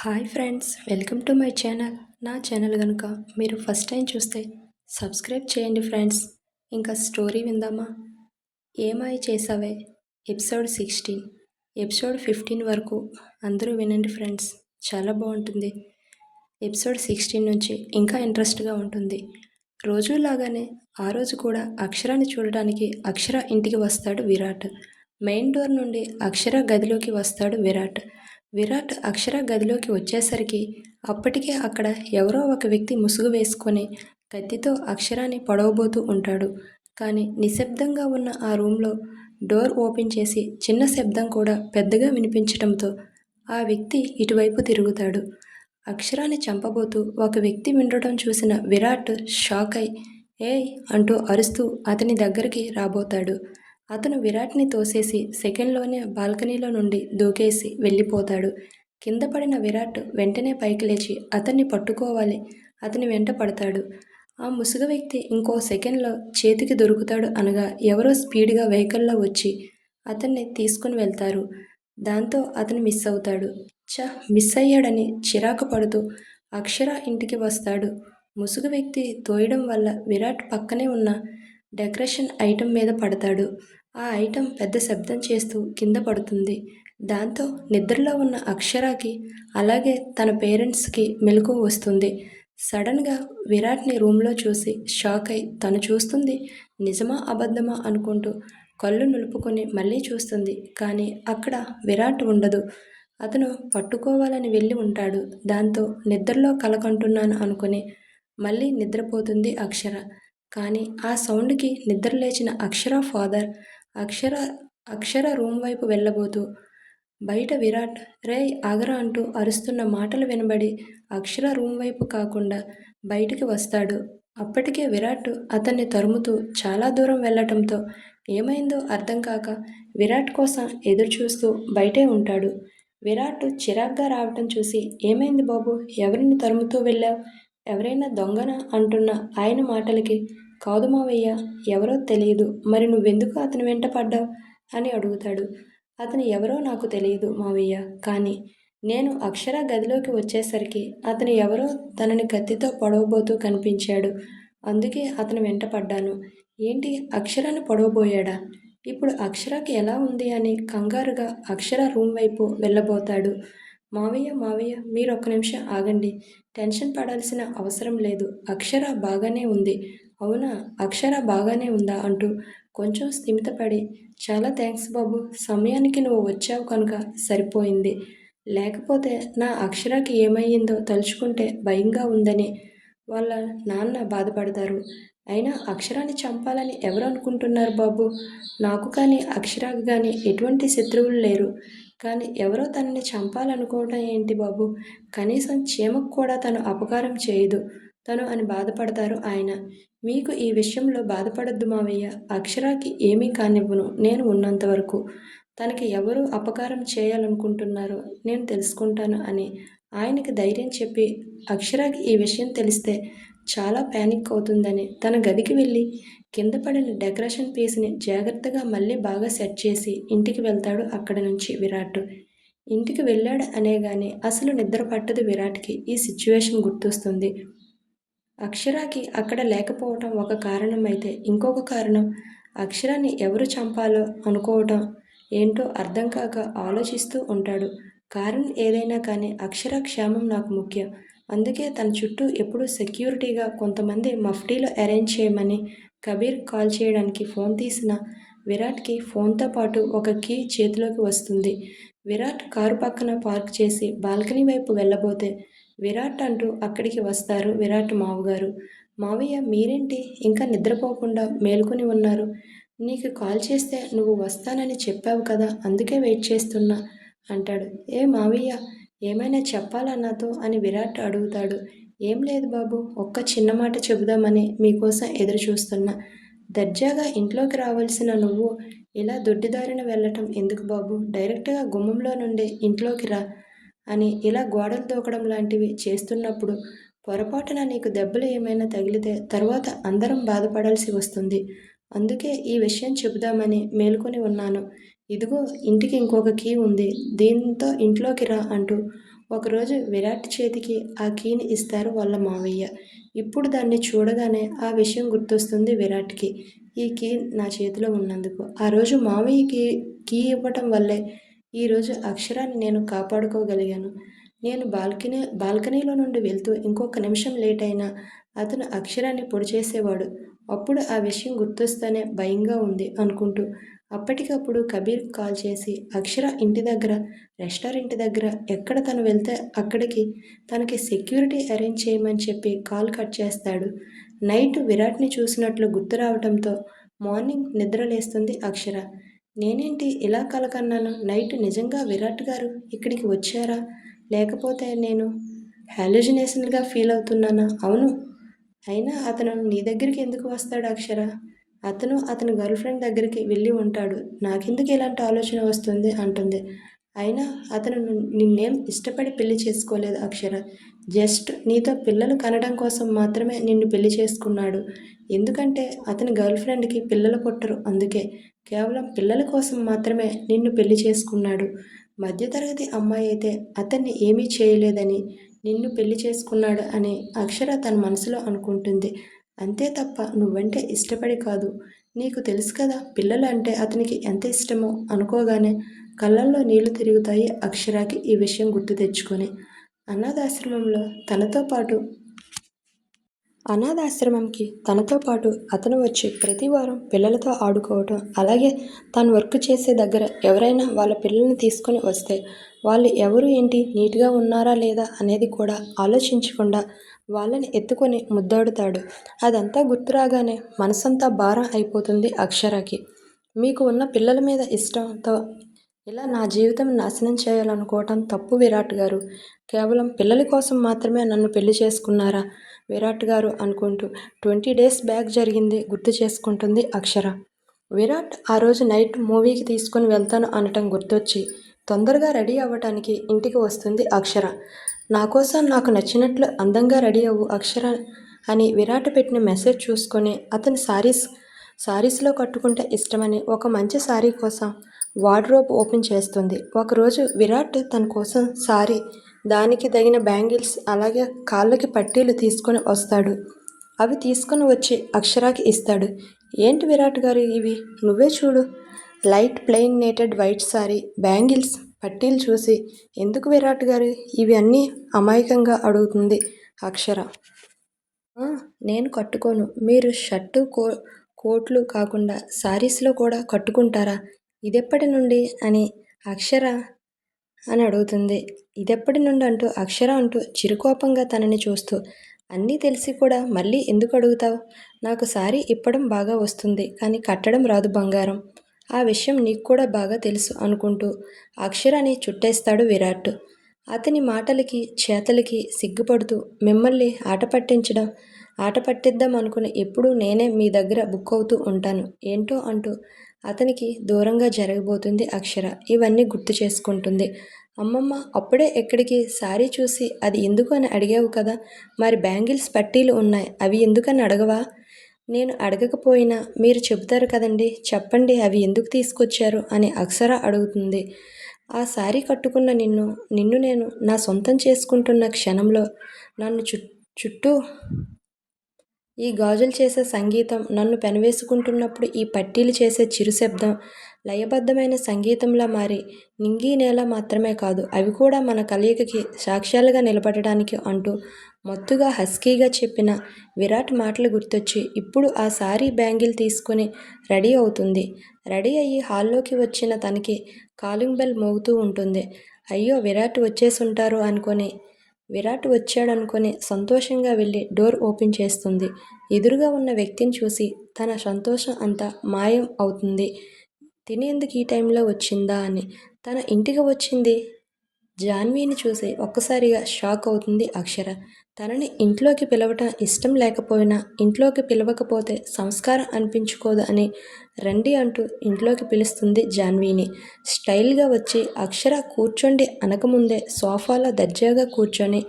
Hi friends, welcome to my channel. నా channel కనుక మీరు ఫస్ట్ టైం చూస్తే సబ్స్క్రైబ్ చేయండి ఫ్రెండ్స్. ఇంకా స్టోరీ విందామా? ఏమాయ చేసావే ఎపిసోడ్ 16, ఎపిసోడ్ 15 వరకు అందరూ వినండి ఫ్రెండ్స్. చాలా బాగుంటుంది. ఎపిసోడ్ 16 నుంచి ఇంకా ఇంట్రెస్ట్గా ఉంటుంది. రోజులాగానే ఆ రోజు కూడా అక్షరాన్ని చూడడానికి అక్షర ఇంటికి వస్తాడు విరాట్. మెయిన్ డోర్ నుండి అక్షర గదిలోకి వస్తాడు విరాట్. విరాట్ అక్షర గదిలోకి వచ్చేసరికి అప్పటికే అక్కడ ఎవరో ఒక వ్యక్తి ముసుగు వేసుకొని కత్తితో అక్షరాన్ని పొడవబోతూ ఉంటాడు. కానీ నిశ్శబ్దంగా ఉన్న ఆ రూమ్లో డోర్ ఓపెన్ చేసి చిన్న శబ్దం కూడా పెద్దగా వినిపించటంతో ఆ వ్యక్తి ఇటువైపు తిరుగుతాడు. అక్షరాన్ని చంపబోతూ ఒక వ్యక్తి ఉండటం చూసిన విరాట్ షాక్ అయి ఏయ్ అంటూ అరుస్తూ అతని దగ్గరికి రాబోతాడు. అతను విరాట్ని తోసేసి సెకండ్లోనే బాల్కనీలో నుండి దూకేసి వెళ్ళిపోతాడు. కింద పడిన విరాట్ వెంటనే పైకి లేచి అతన్ని పట్టుకోవాలి, అతని వెంట పడతాడు. ఆ ముసుగు వ్యక్తి ఇంకో సెకండ్లో చేతికి దొరుకుతాడు అనగా ఎవరో స్పీడ్గా వెహికల్లో వచ్చి అతన్ని తీసుకుని వెళ్తారు. దాంతో అతను మిస్ అవుతాడు. మిస్ అయ్యాడని చిరాకు పడుతూ అక్షర ఇంటికి వస్తాడు. ముసుగు వ్యక్తి తోయడం వల్ల విరాట్ పక్కనే ఉన్న డెకరేషన్ ఐటెం మీద పడతాడు. ఆ ఐటెం పెద్ద శబ్దం చేస్తూ కింద పడుతుంది. దాంతో నిద్రలో ఉన్న అక్షరాకి అలాగే తన పేరెంట్స్కి మెలకువ వస్తుంది. సడన్గా విరాట్ని రూమ్లో చూసి షాక్ అయి తను చూస్తుంది నిజమా అబద్ధమా అనుకుంటూ కళ్ళు నులుపుకొని మళ్ళీ చూస్తుంది. కానీ అక్కడ విరాట్ ఉండదు. అతను పట్టుకోవాలని వెళ్ళి ఉంటాడు. దాంతో నిద్రలో కలకంటున్నాను అనుకుని మళ్ళీ నిద్రపోతుంది అక్షర. కానీ ఆ సౌండ్కి నిద్రలేచిన అక్షర ఫాదర్ అక్షర అక్షర రూమ్ వైపు వెళ్ళబోతూ బయట విరాట్ రేయ్ ఆగరా అంటూ అరుస్తున్న మాటలు వినబడి అక్షర రూమ్ వైపు కాకుండా బయటికి వస్తాడు. అప్పటికే విరాట్ అతన్ని తరుముతూ చాలా దూరం వెళ్ళటంతో ఏమైందో అర్థం కాక విరాట్ కోసం ఎదురు చూస్తూ బయటే ఉంటాడు. విరాట్ చిరాగ్గా రావటం చూసి ఏమైంది బాబు, ఎవరిని తరుముతూ వెళ్ళావు, ఎవరైనా దొంగన అంటున్న ఆయన మాటలకి కాదు మావయ్య, ఎవరో తెలియదు, మరి నువ్వెందుకు అతని వెంట పడ్డావు అని అడుగుతాడు. అతను ఎవరో నాకు తెలియదు మావయ్య, కానీ నేను అక్షర గదిలోకి వచ్చేసరికి అతను ఎవరో తనని కత్తితో పొడవబోతూ కనిపించాడు. అందుకే అతను వెంట పడ్డాను. ఏంటి, అక్షరాన్ని పొడవబోయాడా? ఇప్పుడు అక్షరకి ఎలా ఉంది అని కంగారుగా అక్షర రూమ్ వైపు వెళ్ళబోతాడు. మావయ్య మావయ్య, మీరు ఒక్క నిమిషం ఆగండి, టెన్షన్ పడాల్సిన అవసరం లేదు, అక్షర బాగానే ఉంది. అవునా, అక్షర బాగానే ఉందా అంటూ కొంచెం స్థిమితపడి చాలా థ్యాంక్స్ బాబు, సమయానికి నువ్వు వచ్చావు కనుక సరిపోయింది, లేకపోతే నా అక్షరకి ఏమయ్యిందో తలుచుకుంటే భయంగా ఉందని వాళ్ళ నాన్న బాధపడతారు. అయినా అక్షరాన్ని చంపాలని ఎవరు అనుకుంటున్నారు బాబు? నాకు కానీ అక్షరాకి కానీ ఎటువంటి శత్రువులు లేరు. కానీ ఎవరో తనని చంపాలనుకోవటం ఏంటి బాబు? కనీసం చీమకు కూడా తను అపకారం చేయదు తను అని బాధపడతారు ఆయన. మీకు ఈ విషయంలో బాధపడద్దు మావయ్య, అక్షరాకి ఏమీ కానివ్వను నేను ఉన్నంతవరకు. తనకి ఎవరు అపకారం చేయాలనుకుంటున్నారో నేను తెలుసుకుంటాను అని ఆయనకి ధైర్యం చెప్పి అక్షరాకి ఈ విషయం తెలిస్తే చాలా ప్యానిక్ అవుతుందని తన గదికి వెళ్ళి కింద పడిన డెకరేషన్ పీస్ని జాగ్రత్తగా మళ్ళీ బాగా సెట్ చేసి ఇంటికి వెళ్తాడు. అక్కడి నుంచి విరాట్ ఇంటికి వెళ్ళాడు అనేగానే అసలు నిద్ర పట్టదు విరాట్కి. ఈ సిచ్యువేషన్ గుర్తొస్తుంది. అక్షరాకి అక్కడ లేకపోవటం ఒక కారణం అయితే ఇంకొక కారణం అక్షరాన్ని ఎవరు చంపాలో అనుకోవటం ఏంటో అర్థం కాక ఆలోచిస్తూ ఉంటాడు. కారణం ఏదైనా కానీ అక్షర క్షేమం నాకు ముఖ్యం. అందుకే తన చుట్టూ ఎప్పుడూ సెక్యూరిటీగా కొంతమంది మఫ్టీలో అరేంజ్ చేయమని కబీర్ కాల్ చేయడానికి ఫోన్ తీసిన విరాట్కి ఫోన్తో పాటు ఒక కీ చేతిలోకి వస్తుంది. విరాట్ కారు పక్కన పార్క్ చేసి బాల్కనీ వైపు వెళ్ళబోతే విరాట్ అంటూ అక్కడికి వస్తారు విరాట్ మావగారు. మావయ్య మీరేంటి ఇంకా నిద్రపోకుండా మేల్కొని ఉన్నారు? నీకు కాల్ చేస్తే నువ్వు వస్తానని చెప్పావు కదా, అందుకే వెయిట్ చేస్తున్నా అంటాడు. ఏ మావయ్య, ఏమైనా చెప్పాలా నాతో అని విరాట్ అడుగుతాడు. ఏం లేదు బాబు, ఒక్క చిన్న మాట చెబుదామని మీకోసం ఎదురు చూస్తున్నా. దర్జాగా ఇంట్లోకి రావాల్సిన నువ్వు ఇలా దొడ్డిదారిన వెళ్ళటం ఎందుకు బాబు? డైరెక్ట్గా గుమ్మంలో నుండి ఇంట్లోకి రా అని ఇలా గోడలు దూకడం లాంటివి చేస్తున్నప్పుడు పొరపాటున నీకు దెబ్బలు ఏమైనా తగిలితే తర్వాత అందరం బాధపడాల్సి వస్తుంది. అందుకే ఈ విషయం చెబుదామని మేలుకొని ఉన్నాను. ఇదిగో ఇంటికి ఇంకొక కీ ఉంది, దీంతో ఇంట్లోకి రా అంటూ ఒకరోజు విరాట్ చేతికి ఆ కీని ఇస్తారు వాళ్ళ మావయ్య. ఇప్పుడు దాన్ని చూడగానే ఆ విషయం గుర్తొస్తుంది విరాట్కి. ఈ కీ నా చేతిలో ఉన్నందుకు ఆ రోజు మావయ్యకి కీ ఇవ్వటం వల్లే ఈరోజు అక్షరాన్ని నేను కాపాడుకోగలిగాను. నేను బాల్కనీలో నుండి వెళ్తూ ఇంకొక నిమిషం లేట్ అయినా అతను అక్షరాన్ని పొడి చేసేవాడు. అప్పుడు ఆ విషయం గుర్తొస్తేనే భయంగా ఉంది అనుకుంటూ అప్పటికప్పుడు కబీర్ కాల్ చేసి అక్షర ఇంటి దగ్గర, రెస్టారెంట్ దగ్గర ఎక్కడ తను వెళ్తే అక్కడికి తనకి సెక్యూరిటీ అరేంజ్ చేయమని చెప్పి కాల్ కట్ చేస్తాడు. నైట్ విరాట్ని చూసినట్లు గుర్తు రావడంతో మార్నింగ్ నిద్రలేస్తుంది అక్షర. నేనేంటి ఇలా కలకన్నాను? నైట్ నిజంగా విరాట్ గారు ఇక్కడికి వచ్చారా? లేకపోతే నేను హాలుజినేషన్గా ఫీల్ అవుతున్నానా? అవును, అయినా అతను నీ దగ్గరికి ఎందుకు వస్తాడు అక్షర? అతను అతని గర్ల్ ఫ్రెండ్ దగ్గరికి వెళ్ళి ఉంటాడు. నాకెందుకు ఇలాంటి ఆలోచన వస్తుంది అంటుంది. అయినా అతను నిన్నేం ఇష్టపడి పెళ్లి చేసుకోలేదు అక్షర. జస్ట్ నీతో పిల్లలు కనడం కోసం మాత్రమే నిన్ను పెళ్లి చేసుకున్నాడు. ఎందుకంటే అతని గర్ల్ ఫ్రెండ్కి పిల్లలు పుట్టరు, అందుకే కేవలం పిల్లల కోసం మాత్రమే నిన్ను పెళ్లి చేసుకున్నాడు. మధ్యతరగతి అమ్మాయి అయితే అతన్ని ఏమీ చేయలేదని నిన్ను పెళ్లి చేసుకున్నాడు అని అక్షర తన మనసులో అనుకుంటుంది. అంతే తప్ప నువ్వంటే ఇష్టపడి కాదు. నీకు తెలుసు కదా పిల్లలు అంటే అతనికి ఎంత ఇష్టమో. అనుకోగానే కళ్ళల్లో నీళ్లు తిరుగుతాయి అక్షరాకి ఈ విషయం గుర్తు తెచ్చుకొని. అనాథాశ్రమంలో తనతో పాటు అనాథాశ్రమంకి తనతో పాటు అతను వచ్చి ప్రతివారం పిల్లలతో ఆడుకోవటం, అలాగే తాను వర్క్ చేసే దగ్గర ఎవరైనా వాళ్ళ పిల్లల్ని తీసుకొని వస్తే వాళ్ళు ఎవరు ఏంటి, నీట్గా ఉన్నారా లేదా అనేది కూడా ఆలోచించకుండా వాళ్ళని ఎత్తుకొని ముద్దాడుతాడు. అదంతా గుర్తురాగానే మనసంతా భారం అయిపోతుంది అక్షరకి. మీకు ఉన్న పిల్లల మీద ఇష్టంతో ఇలా నా జీవితం నాశనం చేయాలనుకోవటం తప్పు విరాట్ గారు. కేవలం పిల్లల కోసం మాత్రమే నన్ను పెళ్లి చేసుకున్నారా విరాట్ గారు అనుకుంటూ 20 డేస్ బ్యాక్ జరిగింది గుర్తు చేసుకుంటుంది అక్షర. విరాట్ ఆ రోజు నైట్ మూవీకి తీసుకొని వెళ్తాను అనటం గుర్తొచ్చి తొందరగా రెడీ అవ్వటానికి ఇంటికి వస్తుంది అక్షర. నా కోసం నాకు నచ్చినట్లు అందంగా రెడీ అవ్వు అక్షర అని విరాట్ పెట్టిన మెసేజ్ చూసుకొని అతని సారీస్లో కట్టుకుంటే ఇష్టమని ఒక మంచి సారీ కోసం వార్డ్రోబ్ ఓపెన్ చేస్తుంది. ఒకరోజు విరాట్ తన కోసం సారీ, దానికి తగిన బ్యాంగిల్స్, అలాగే కాళ్ళకి పట్టీలు తీసుకొని వస్తాడు. అవి తీసుకొని వచ్చి అక్షరాకి ఇస్తాడు. ఏంటి విరాట్ గారు ఇవి? నువ్వే చూడు. Light plain knitted white sorry, bangles, పట్టీలు చూసి ఎందుకు విరాట్ గారు ఇవి అన్నీ అమాయకంగా అడుగుతుంది అక్షర. నేను కట్టుకోను. మీరు షర్టు కోట్లు కాకుండా సారీస్లో కూడా కట్టుకుంటారా? ఇదెప్పటి నుండి అని అక్షర అని అడుగుతుంది. ఇదెప్పటి నుండి అంటూ అక్షర అంటూ చిరుకోపంగా తనని చూస్తూ, అన్నీ తెలిసి కూడా మళ్ళీ ఎందుకు అడుగుతావు? నాకు సారీ ఇప్పడం బాగా వస్తుంది, కానీ కట్టడం రాదు బంగారం. ఆ విషయం నీకు కూడా బాగా తెలుసు అనుకుంటూ అక్షరాని చుట్టేస్తాడు విరాట్. అతని మాటలకి చేతలకి సిగ్గుపడుతూ మిమ్మల్ని ఆట పట్టిద్దాం అనుకుని ఎప్పుడూ నేనే మీ దగ్గర బుక్ అవుతూ ఉంటాను ఏంటో అంటూ అతనికి దూరంగా జరగబోతుంది అక్షర. ఇవన్నీ గుర్తు చేసుకుంటుంది. అమ్మమ్మ, అప్పుడే ఎక్కడికి? సారీ చూసి అది ఎందుకు అని అడిగావు కదా, మరి బ్యాంగిల్స్ పట్టీలు ఉన్నాయి, అవి ఎందుకని అడగవా? నేను అడగకపోయినా మీరు చెబుతారు కదండి, చెప్పండి అవి ఎందుకు తీసుకొచ్చారు అని అక్షర అడుగుతుంది. ఆ సారీ కట్టుకున్న నిన్ను నేను నా సొంతం చేసుకుంటున్న క్షణంలో నన్ను చుట్టూ ఈ గాజులు చేసే సంగీతం, నన్ను పెనవేసుకుంటున్నప్పుడు ఈ పట్టీలు చేసే చిరు శబ్దం లయబద్ధమైన సంగీతంలా మారి నింగి నేల మాత్రమే కాదు, అవి కూడా మన కలయికకి సాక్ష్యాలుగా నిలబడడానికి అంటూ మత్తుగా హస్కీగా చెప్పిన విరాట్ మాటలు గుర్తొచ్చి ఇప్పుడు ఆ సారీ బ్యాంగిల్ తీసుకుని రెడీ అవుతుంది. రెడీ అయ్యి హాల్లోకి వచ్చిన తనకి కాలింగ్ బెల్ మోగుతూ ఉంటుంది. అయ్యో, విరాట్ వచ్చాడనుకొని సంతోషంగా వెళ్ళి డోర్ ఓపెన్ చేస్తుంది. ఎదురుగా ఉన్న వ్యక్తిని చూసి తన సంతోషం అంతా మాయం అవుతుంది. తినేందుకు ఈ టైంలో వచ్చిందా అని. తన ఇంటికి వచ్చింది జాన్వీని చూసి ఒక్కసారిగా షాక్ అవుతుంది అక్షర. తనని ఇంట్లోకి పిలవటం ఇష్టం లేకపోయినా ఇంట్లోకి పిలవకపోతే సంస్కారం అనిపించుకోదు అని రండి అంటూ ఇంట్లోకి పిలుస్తుంది జాన్వీని. స్టైల్గా వచ్చి అక్షర కూర్చోండి అనకముందే సోఫాలో దర్జాగా కూర్చొని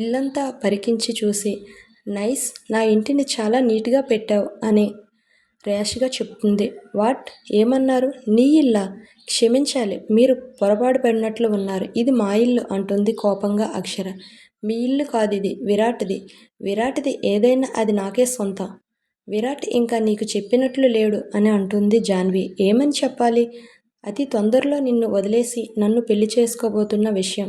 ఇల్లంతా పరికించి చూసి, నైస్, నా ఇంటిని చాలా నీట్గా పెట్టావు అని ర్యాష్గా చెప్తుంది. వాట్? ఏమన్నారు? నీ ఇల్లా? క్షమించాలి, మీరు పొరపాటు పడినట్లు ఉన్నారు. ఇది మా ఇల్లు అంటుంది కోపంగా అక్షర. మీ ఇల్లు కాదిది, విరాట్ది. విరాట్ది ఏదైనా అది నాకే సొంతం. విరాట్ ఇంకా నీకు చెప్పినట్లు లేడు అని అంటుంది జాన్వి. ఏమని చెప్పాలి? అతి తొందరలో నిన్ను వదిలేసి నన్ను పెళ్లి చేసుకోబోతున్న విషయం.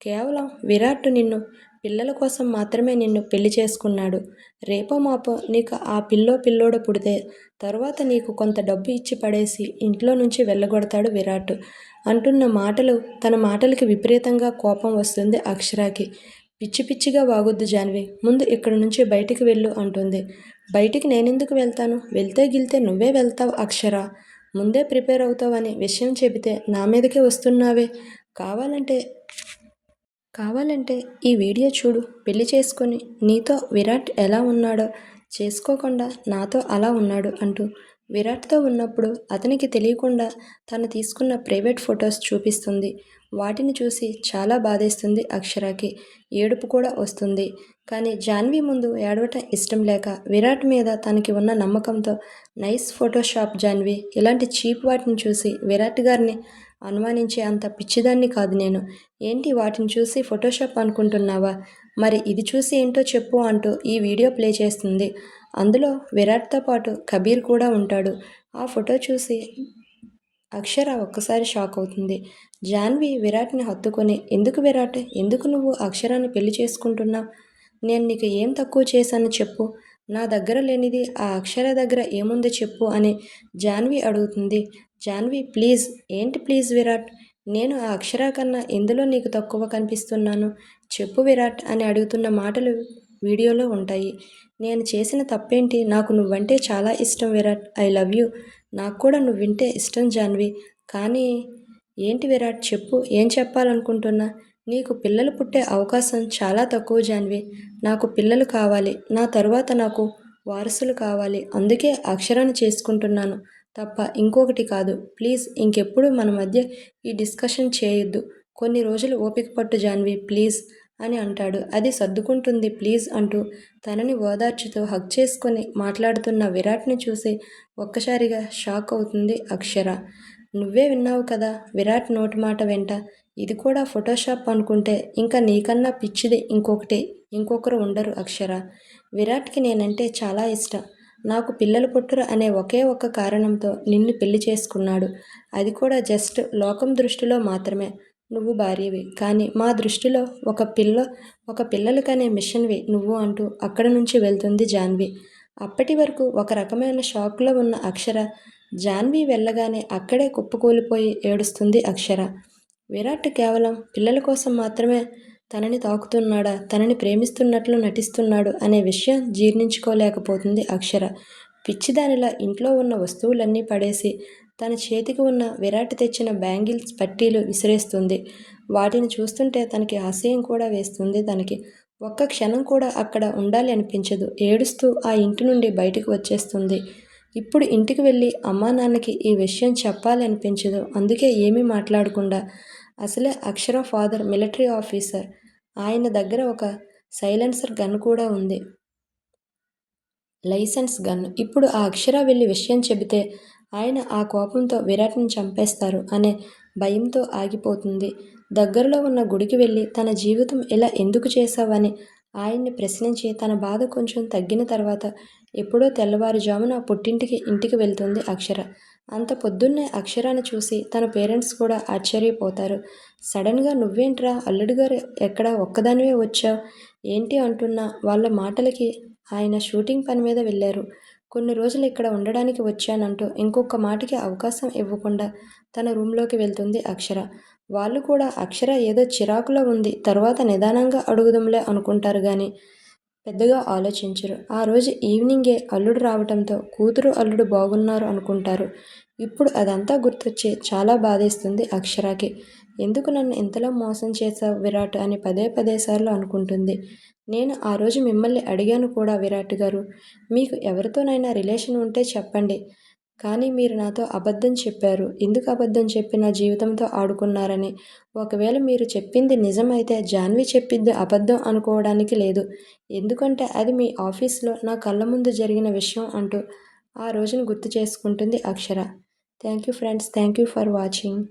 కేవలం విరాట్ నిన్ను పిల్లల కోసం మాత్రమే నిన్ను పెళ్లి చేసుకున్నాడు. రేపో మాపో నీకు ఆ పిల్లోడ పుడితే తరువాత నీకు కొంత డబ్బు ఇచ్చి పడేసి ఇంట్లో నుంచి వెళ్ళగొడతాడు విరాట్ అంటున్న మాటలు, తన మాటలకి విపరీతంగా కోపం వస్తుంది అక్షరాకి. పిచ్చి పిచ్చిగా వాగొద్దు జాన్వి, ముందు ఇక్కడి నుంచి బయటికి వెళ్ళు అంటుంది. బయటికి నేనెందుకు వెళ్తాను? వెళ్తే గిల్తే నువ్వే వెళ్తావు అక్షర. ముందే ప్రిపేర్ అవుతావని విషయం చెబితే నా మీదకే వస్తున్నావే. కావాలంటే ఈ వీడియో చూడు. పెళ్లి చేసుకొని నీతో విరాట్ ఎలా ఉన్నాడో, చేసుకోకుండా నాతో అలా ఉన్నాడు అంటూ విరాట్తో ఉన్నప్పుడు అతనికి తెలియకుండా తను తీసుకున్న ప్రైవేట్ ఫొటోస్ చూపిస్తుంది. వాటిని చూసి చాలా బాధేస్తుంది అక్షరాకి. ఏడుపు కూడా వస్తుంది. కానీ జాన్వి ముందు ఏడవటం ఇష్టం లేక విరాట్ మీద తనకి ఉన్న నమ్మకంతో నైస్ ఫోటోషాప్ జాన్వి, ఇలాంటి చీప్ వాటిని చూసి విరాట్ గారిని అనుమానించే అంత పిచ్చిదాన్ని కాదు నేను. ఏంటి వాటిని చూసి ఫోటోషాప్ అనుకుంటున్నావా? మరి ఇది చూసి ఏంటో చెప్పు అంటూ ఈ వీడియో ప్లే చేస్తుంది. అందులో విరాట్తో పాటు కబీర్ కూడా ఉంటాడు. ఆ ఫోటో చూసి అక్షర ఒక్కసారి షాక్ అవుతుంది. జాన్వి విరాట్ని హత్తుకొని, ఎందుకు విరాట్, ఎందుకు నువ్వు అక్షరాన్ని పెళ్లి చేసుకుంటున్నావు? నేను నీకు ఏం తక్కువ చేశాను చెప్పు. నా దగ్గర లేనిది ఆ అక్షర దగ్గర ఏముంది చెప్పు అని జాన్వి అడుగుతుంది. జాన్వి ప్లీజ్. ఏంటి ప్లీజ్ విరాట్? నేను ఆ అక్షర కన్నా ఎందులో నీకు తక్కువ కనిపిస్తున్నాను? చెప్పు విరాట్ అని అడుగుతున్న మాటలు వీడియోలో ఉంటాయి. నేను చేసిన తప్పేంటి? నాకు నువ్వంటే చాలా ఇష్టం విరాట్. I love you. నాకు కూడా నువ్వింటే ఇష్టం జాన్వి. కానీ ఏంటి విరాట్ చెప్పు, ఏం చెప్పాలనుకుంటున్నా? నీకు పిల్లలు పుట్టే అవకాశం చాలా తక్కువ జాన్వి. నాకు పిల్లలు కావాలి. నా తరువాత నాకు వారసులు కావాలి. అందుకే అక్షరాన్ని చేసుకుంటున్నాను తప్ప ఇంకొకటి కాదు. ప్లీజ్ ఇంకెప్పుడు మన మధ్య ఈ డిస్కషన్ చేయొద్దు. కొన్ని రోజులు ఓపిక పట్టు జాన్వి ప్లీజ్ అని అంటాడు. అది సర్దుకుంటుంది ప్లీజ్ అంటూ తనని ఓదార్చుతూ హగ్ చేసుకొని మాట్లాడుతున్న విరాట్ని చూసి ఒక్కసారిగా షాక్ అవుతుంది అక్షర. నువ్వే విన్నావు కదా విరాట్ నోటి మాట వెంట. ఇది కూడా ఫోటోషాప్ అనుకుంటే ఇంకా నీకన్నా పిచ్చిది ఇంకొకరు ఉండరు అక్షర. విరాట్కి నేనంటే చాలా ఇష్టం. నాకు పిల్లలు పుట్టరు అనే ఒకే ఒక్క కారణంతో నిన్ను పెళ్లి చేసుకున్నాడు. అది కూడా జస్ట్ లోకం దృష్టిలో మాత్రమే. నువ్వు భార్యవి, కానీ మా దృష్టిలో ఒక పిల్లలు కనే మిషన్వి నువ్వు అంటూ అక్కడి నుంచి వెళ్తుంది జాన్వి. అప్పటి వరకు ఒక రకమైన షాక్లో ఉన్న అక్షర జాన్వి వెళ్ళగానే అక్కడే కుప్పకూలిపోయి ఏడుస్తుంది అక్షర. విరాట్ కేవలం పిల్లల కోసం మాత్రమే తనని తాకుతున్నాడా, తనని ప్రేమిస్తున్నట్లు నటిస్తున్నాడు అనే విషయం జీర్ణించుకోలేకపోతుంది అక్షర. పిచ్చిదానిలా ఇంట్లో ఉన్న వస్తువులన్నీ పడేసి తన చేతికి ఉన్న విరాట్ తెచ్చిన బ్యాంగిల్స్ పట్టీలు విసిరేస్తుంది. వాటిని చూస్తుంటే తనకి అసహ్యం కూడా వేస్తుంది. తనకి ఒక్క క్షణం కూడా అక్కడ ఉండాలి అనిపించదు. ఏడుస్తూ ఆ ఇంటి నుండి బయటకు వచ్చేస్తుంది. ఇప్పుడు ఇంటికి వెళ్ళి అమ్మా నాన్నకి ఈ విషయం చెప్పాలి అనిపించదు. అందుకే ఏమీ మాట్లాడకుండా, అసలే అక్షర ఫాదర్ మిలిటరీ ఆఫీసర్, ఆయన దగ్గర ఒక సైలెన్సర్ గన్ కూడా ఉంది, లైసెన్స్ గన్. ఇప్పుడు ఆ అక్షర వెళ్ళి విషయం చెబితే ఆయన ఆ కోపంతో విరాట్ని చంపేస్తారు అనే భయంతో ఆగిపోతుంది. దగ్గరలో ఉన్న గుడికి వెళ్ళి తన జీవితం ఇలా ఎందుకు చేశావని ఆయన్ని ప్రశ్నించి తన బాధ కొంచెం తగ్గిన తర్వాత ఎప్పుడో తెల్లవారుజామున ఇంటికి వెళ్తుంది అక్షర. అంత పొద్దున్నే అక్షరాన్ని చూసి తన పేరెంట్స్ కూడా ఆశ్చర్యపోతారు. సడన్గా నువ్వేంట్రా అల్లుడు గారు ఎక్కడ ఒక్కదానివే వచ్చావు ఏంటి అంటున్న వాళ్ళ మాటలకి ఆయన షూటింగ్ పని మీద వెళ్ళారు. కొన్ని రోజులు ఇక్కడ ఉండడానికి వచ్చానంటూ ఇంకొక మాటకి అవకాశం ఇవ్వకుండా తన రూంలోకి వెళ్తుంది అక్షర. వాళ్ళు కూడా అక్షర ఏదో చిరాకులో ఉంది, తర్వాత నిదానంగా అడుగుదాంలే అనుకుంటారు కానీ పెద్దగా ఆలోచించరు. ఆ రోజు ఈవినింగే అల్లుడు రావటంతో కూతురు అల్లుడు బాగున్నారు అనుకుంటారు. ఇప్పుడు అదంతా గుర్తొచ్చి చాలా బాధేస్తుంది అక్షరాకి. ఎందుకు నన్ను ఇంతలా మోసం చేశావు విరాట్ అని పదే సార్లు అనుకుంటుంది. నేను ఆ రోజు మిమ్మల్ని అడిగాను కూడా విరాట్ గారు, మీకు ఎవరితోనైనా రిలేషన్ ఉంటే చెప్పండి, కానీ మీరు నాతో అబద్ధం చెప్పారు. ఎందుకు అబద్ధం చెప్పి నా జీవితంతో ఆడుకున్నారని. ఒకవేళ మీరు చెప్పింది నిజమైతే జాన్వి చెప్పింది అబద్ధం అనుకోవడానికి లేదు. ఎందుకంటే అది మీ ఆఫీస్లో నా కళ్ళ ముందు జరిగిన విషయం అంటూ ఆ రోజును గుర్తు చేసుకుంటుంది Akshara. Thank you friends, thank you for watching.